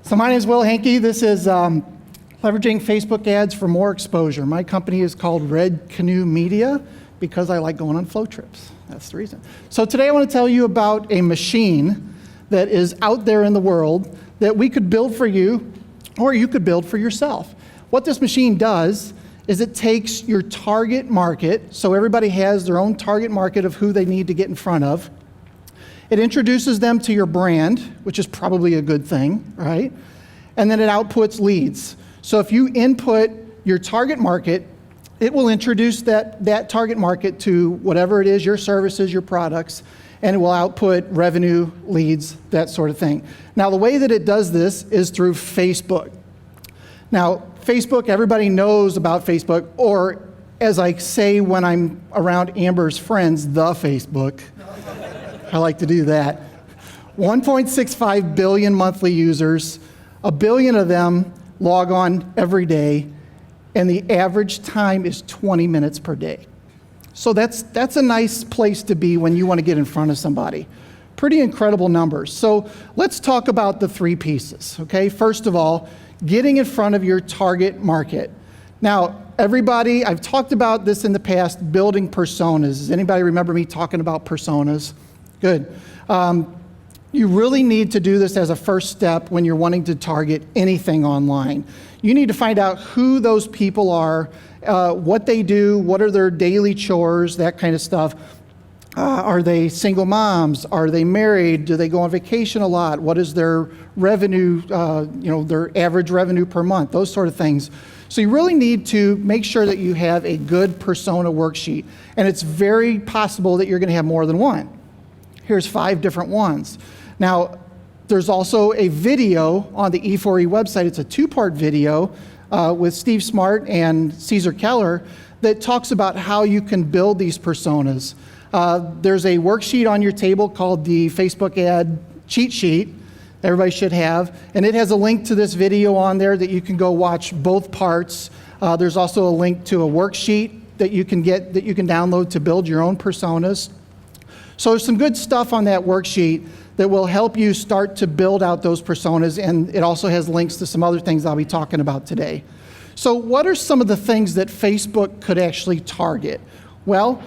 So my name is Will Hanke. This is leveraging Facebook ads for more exposure. My company is called Red Canoe Media because I like going on flow trips. That's the reason. So today I want to tell you about a machine that is out there in the world that we could build for you or you could build for yourself. What this machine does is it takes your target market, so everybody has their own target market of who they need to get in front of. It introduces them to your brand, which is probably a good thing, right? And then it outputs leads. So if you input your target market, it will introduce that target market to whatever it is, your services, your products, and it will output revenue, leads, that sort of thing. Now, the way that it does this is through Facebook. Now, Facebook, everybody knows about Facebook, or as I say when I'm around Amber's friends, the Facebook. I like to do that. 1.65 billion monthly users, 1 billion of them log on every day, and the average time is 20 minutes per day. So that's a nice place to be when you want to get in front of somebody. Pretty incredible numbers. So let's talk about the 3 pieces, okay? First of all, getting in front of your target market. Now, everybody, I've talked about this in the past, building personas. Does anybody remember me talking about personas? Good. You really need to do this as a first step when you're wanting to target anything online. You need to find out who those people are, what they do, what are their daily chores, that kind of stuff. Are they single moms? Are they married? Do they go on vacation a lot? What is their revenue, their average revenue per month? Those sort of things. So you really need to make sure that you have a good persona worksheet. And it's very possible that you're going to have more than one. Here's 5 different ones. Now, there's also a video on the E4E website. It's a 2-part video with Steve Smart and Caesar Keller that talks about how you can build these personas. There's a worksheet on your table called the Facebook ad cheat sheet. Everybody should have. And it has a link to this video on there that you can go watch both parts. There's also a link to a worksheet that you can get, that you can download to build your own personas. So there's some good stuff on that worksheet that will help you start to build out those personas, and it also has links to some other things I'll be talking about today. So what are some of the things that Facebook could actually target? Well,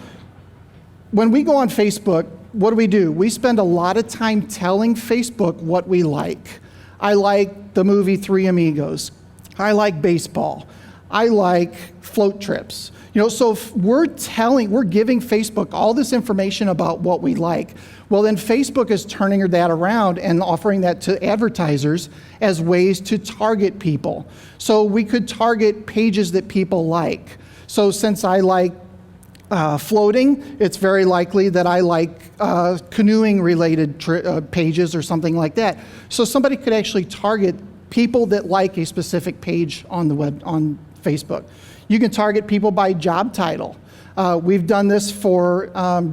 when we go on Facebook, what do? We spend a lot of time telling Facebook what we like. I like the movie Three Amigos. I like baseball. I like float trips. So if we're giving Facebook all this information about what we like, well then Facebook is turning that around and offering that to advertisers as ways to target people. So we could target pages that people like. So since I like floating, it's very likely that I like canoeing related pages or something like that. So somebody could actually target people that like a specific page on the web, on Facebook. You can target people by job title. We've done this for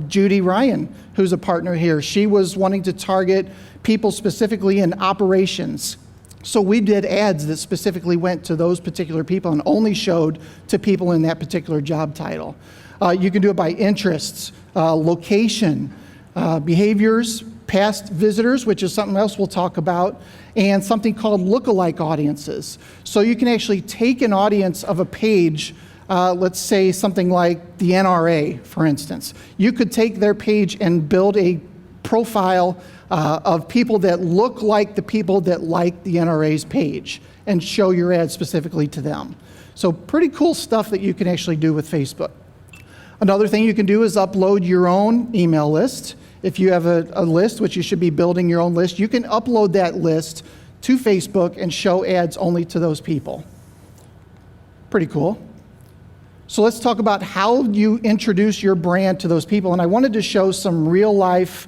Judy Ryan, who's a partner here. She was wanting to target people specifically in operations. So we did ads that specifically went to those particular people and only showed to people in that particular job title. You can do it by interests, location, behaviors, past visitors, which is something else we'll talk about, and something called lookalike audiences. So you can actually take an audience of a page, let's say something like the NRA, for instance. You could take their page and build a profile of people that look like the people that like the NRA's page and show your ad specifically to them. So pretty cool stuff that you can actually do with Facebook. Another thing you can do is upload your own email list. If you have a list, which you should be building your own list, you can upload that list to Facebook and show ads only to those people. Pretty cool. So let's talk about how you introduce your brand to those people. And I wanted to show some real life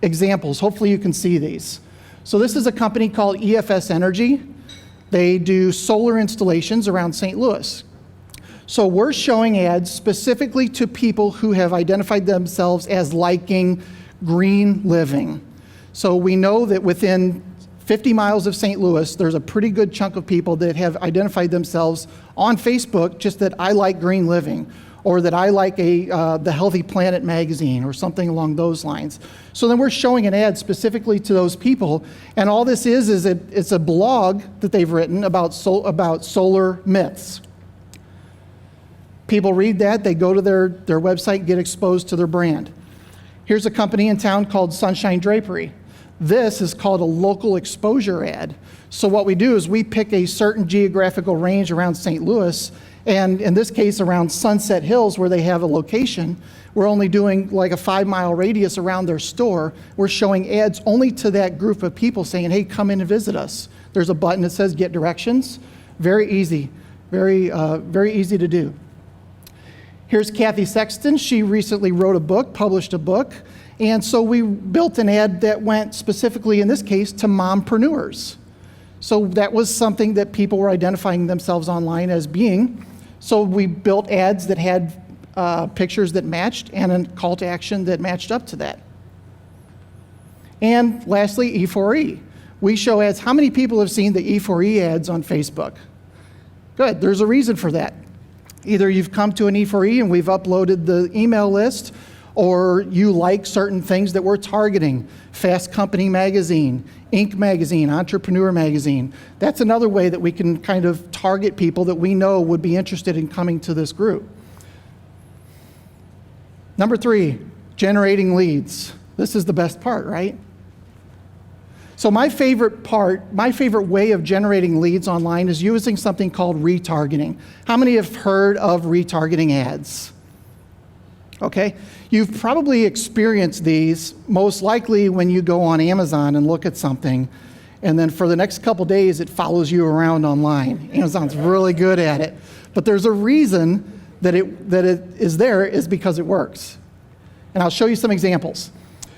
examples. Hopefully you can see these. So this is a company called EFS Energy. They do solar installations around St. Louis. So we're showing ads specifically to people who have identified themselves as liking green living. So we know that within 50 miles of St. Louis, there's a pretty good chunk of people that have identified themselves on Facebook just that I like green living. or that I like the Healthy Planet magazine or something along those lines. So then we're showing an ad specifically to those people, and all this is it's a blog that they've written about solar myths. People read that, they go to their website, get exposed to their brand. Here's a company in town called Sunshine Drapery. This is called a local exposure ad. So what we do is we pick a certain geographical range around St. Louis, and in this case around Sunset Hills where they have a location. We're only doing like a 5-mile radius around their store. We're showing ads only to that group of people saying, hey, come in and visit us. There's a button that says get directions. Very easy, very easy to do. Here's Kathy Sexton. She recently wrote a book, published a book, and so we built an ad that went specifically, in this case, to mompreneurs. So that was something that people were identifying themselves online as being. So we built ads that had pictures that matched and a call to action that matched up to that. And lastly, E4E. We show ads. How many people have seen the E4E ads on Facebook? Good, there's a reason for that. Either you've come to an E4E and we've uploaded the email list, or you like certain things that we're targeting. Fast Company Magazine, Inc. Magazine, Entrepreneur Magazine. That's another way that we can kind of target people that we know would be interested in coming to this group. Number 3, generating leads. This is the best part, right? So my favorite way of generating leads online is using something called retargeting. How many have heard of retargeting ads? Okay, you've probably experienced these most likely when you go on Amazon and look at something, and then for the next couple days it follows you around online. Amazon's really good at it, but there's a reason that it is there is because it works. And I'll show you some examples.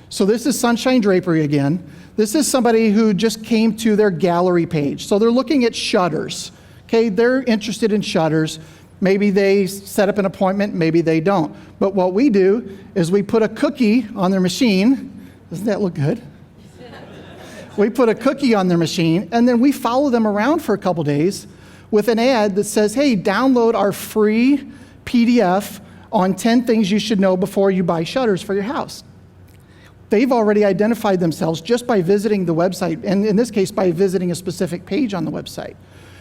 So this is Sunshine Drapery again. This is somebody who just came to their gallery page. So they're looking at shutters. Okay, they're interested in shutters. Maybe they set up an appointment, maybe they don't. But what we do is we put a cookie on their machine. Doesn't that look good? We put a cookie on their machine, and then we follow them around for a couple days with an ad that says, hey, download our free PDF on 10 things you should know before you buy shutters for your house. They've already identified themselves just by visiting the website, and in this case, by visiting a specific page on the website.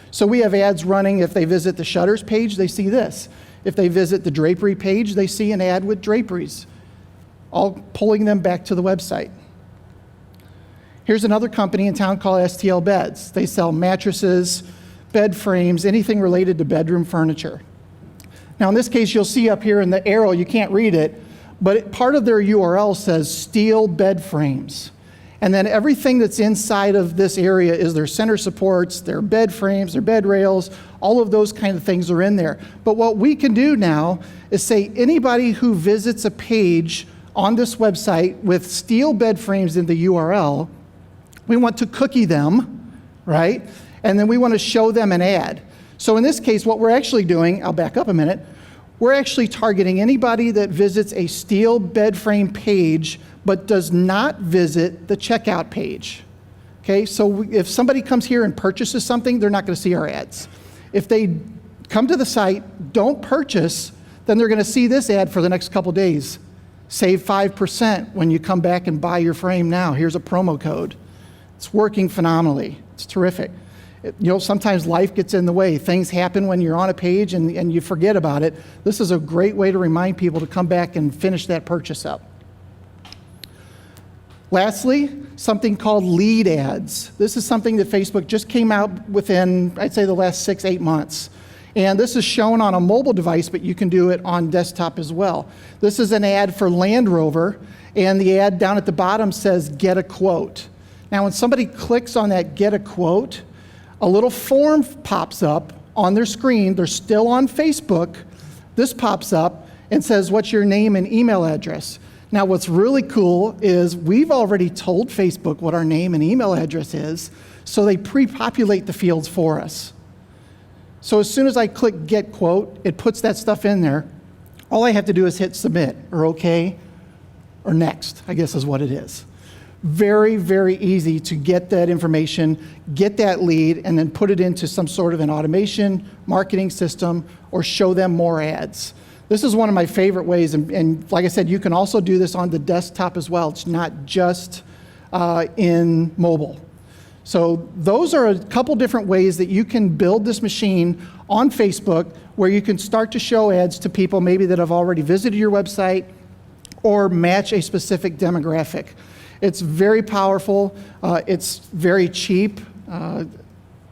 So we have ads running. If they visit the shutters page, they see this. If they visit the drapery page, they see an ad with draperies, all pulling them back to the website. Here's another company in town called STL Beds. They sell mattresses, bed frames, anything related to bedroom furniture. Now in this case, you'll see up here in the arrow, you can't read it, but part of their URL says steel bed frames. And then everything that's inside of this area is their center supports, their bed frames, their bed rails, all of those kind of things are in there. But what we can do now is say anybody who visits a page on this website with steel bed frames in the URL, we want to cookie them, right? And then we want to show them an ad. So in this case, what we're actually doing, I'll back up a minute, we're actually targeting anybody that visits a steel bed frame page but does not visit the checkout page. Okay, so if somebody comes here and purchases something, they're not going to see our ads. If they come to the site, don't purchase, then they're going to see this ad for the next couple days. Save 5% when you come back and buy your frame now. Here's a promo code. It's working phenomenally. It's terrific. Sometimes life gets in the way. Things happen when you're on a page and you forget about it. This is a great way to remind people to come back and finish that purchase up. Lastly, something called lead ads. This is something that Facebook just came out within, I'd say, the last 6-8 months. And this is shown on a mobile device, but you can do it on desktop as well. This is an ad for Land Rover, and the ad down at the bottom says, get a quote. Now, when somebody clicks on that get a quote, a little form pops up on their screen. They're still on Facebook. This pops up and says, what's your name and email address? Now, what's really cool is we've already told Facebook what our name and email address is, so they pre-populate the fields for us. So as soon as I click Get Quote, it puts that stuff in there. All I have to do is hit Submit, or OK, or Next, I guess is what it is. Very, very easy to get that information, get that lead, and then put it into some sort of an automation, marketing system, or show them more ads. This is one of my favorite ways, and like I said, you can also do this on the desktop as well. It's not just in mobile. So those are a couple different ways that you can build this machine on Facebook where you can start to show ads to people maybe that have already visited your website or match a specific demographic. It's very powerful. It's very cheap.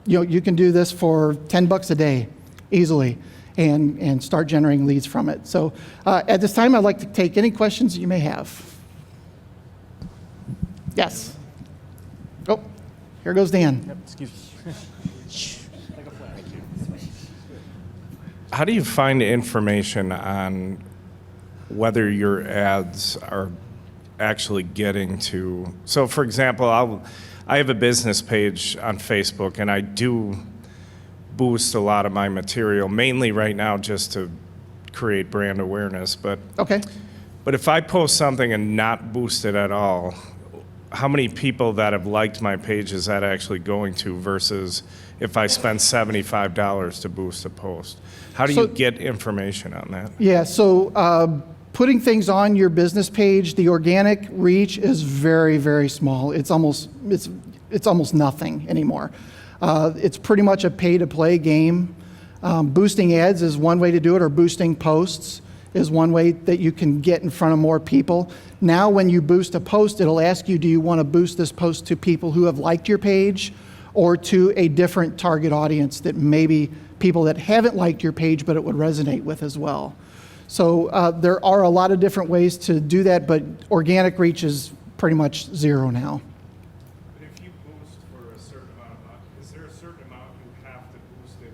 You can do this for $10 a day easily and start generating leads from it. So at this time, I'd like to take any questions you may have. Yes. Oh, here goes Dan. Yep, excuse me. How do you find information on whether your ads are actually getting to? So, for example, I have a business page on Facebook, and I do boost a lot of my material, mainly right now just to create brand awareness. But Okay. But if I post something and not boost it at all, how many people that have liked my page is that actually going to versus if I spend $75 to boost a post? How do you get information on that? Yeah, so putting things on your business page, the organic reach is very, very small. It's almost nothing anymore. It's pretty much a pay-to-play game. Boosting ads is one way to do it, or boosting posts is one way that you can get in front of more people. Now when you boost a post, it'll ask you, do you want to boost this post to people who have liked your page or to a different target audience that maybe people that haven't liked your page but it would resonate with as well. So there are a lot of different ways to do that, but organic reach is pretty much zero now. But if you boost for a certain amount of money, is there a certain amount you have to boost it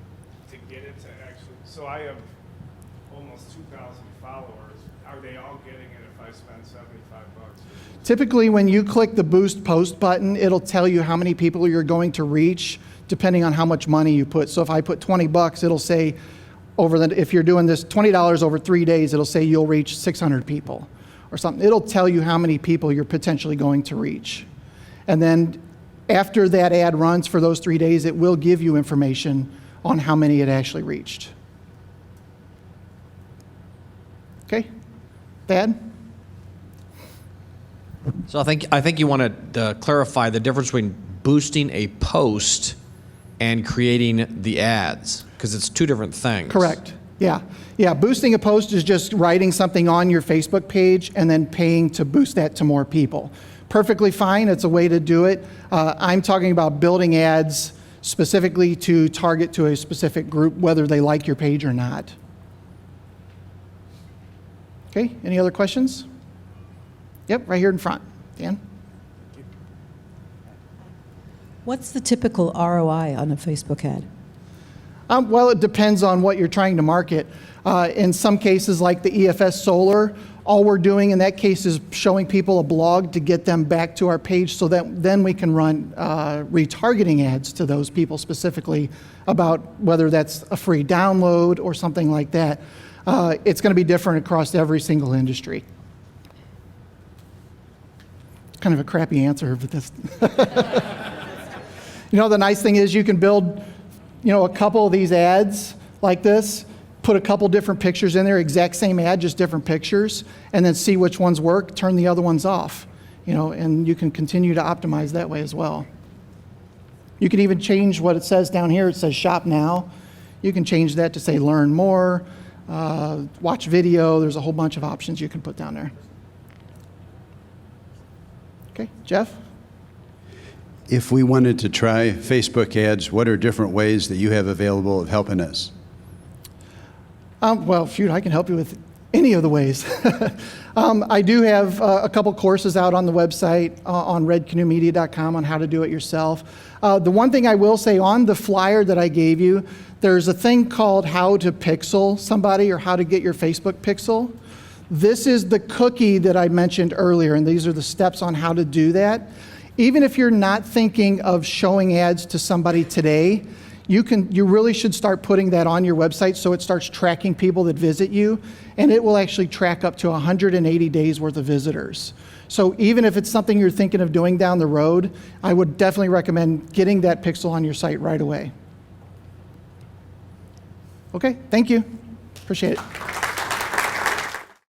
to get it to actually? So I have almost 2,000 followers. Are they all getting it if I spend $75? Typically, when you click the boost post button, it'll tell you how many people you're going to reach depending on how much money you put. So if I put $20, it'll say if you're doing this $20 over 3 days, it'll say you'll reach 600 people or something. It'll tell you how many people you're potentially going to reach. And then after that ad runs for those 3 days, it will give you information on how many it actually reached. Okay? Thad? So I think you want to clarify the difference between boosting a post and creating the ads, because it's two different things. Correct. Yeah. Yeah. Boosting a post is just writing something on your Facebook page and then paying to boost that to more people. Perfectly fine. It's a way to do it. I'm talking about building ads specifically to target to a specific group, whether they like your page or not. Okay. Any other questions? Yep. Right here in front. Dan? What's the typical ROI on a Facebook ad? Well, it depends on what you're trying to market. In some cases, like the EFS Solar, all we're doing in that case is showing people a blog to get them back to our page so that then we can run retargeting ads to those people specifically about whether that's a free download or something like that. It's going to be different across every single industry. Kind of a crappy answer, but that's... The nice thing is you can build, a couple of these ads like this, put a couple different pictures in there, exact same ad, just different pictures, and then see which ones work, turn the other ones off, and you can continue to optimize that way as well. You can even change what it says down here. It says shop now. You can change that to say learn more, watch video. There's a whole bunch of options you can put down there. Okay, Jeff? If we wanted to try Facebook ads, what are different ways that you have available of helping us? Well, shoot, I can help you with any of the ways. I do have a couple courses out on the website on redcanoemedia.com on how to do it yourself. The one thing I will say on the flyer that I gave you, there's a thing called how to pixel somebody or how to get your Facebook pixel. This is the cookie that I mentioned earlier, and these are the steps on how to do that. Even if you're not thinking of showing ads to somebody today, you really should start putting that on your website so it starts tracking people that visit you, and it will actually track up to 180 days worth of visitors. So even if it's something you're thinking of doing down the road, I would definitely recommend getting that pixel on your site right away. Okay, thank you. Appreciate it.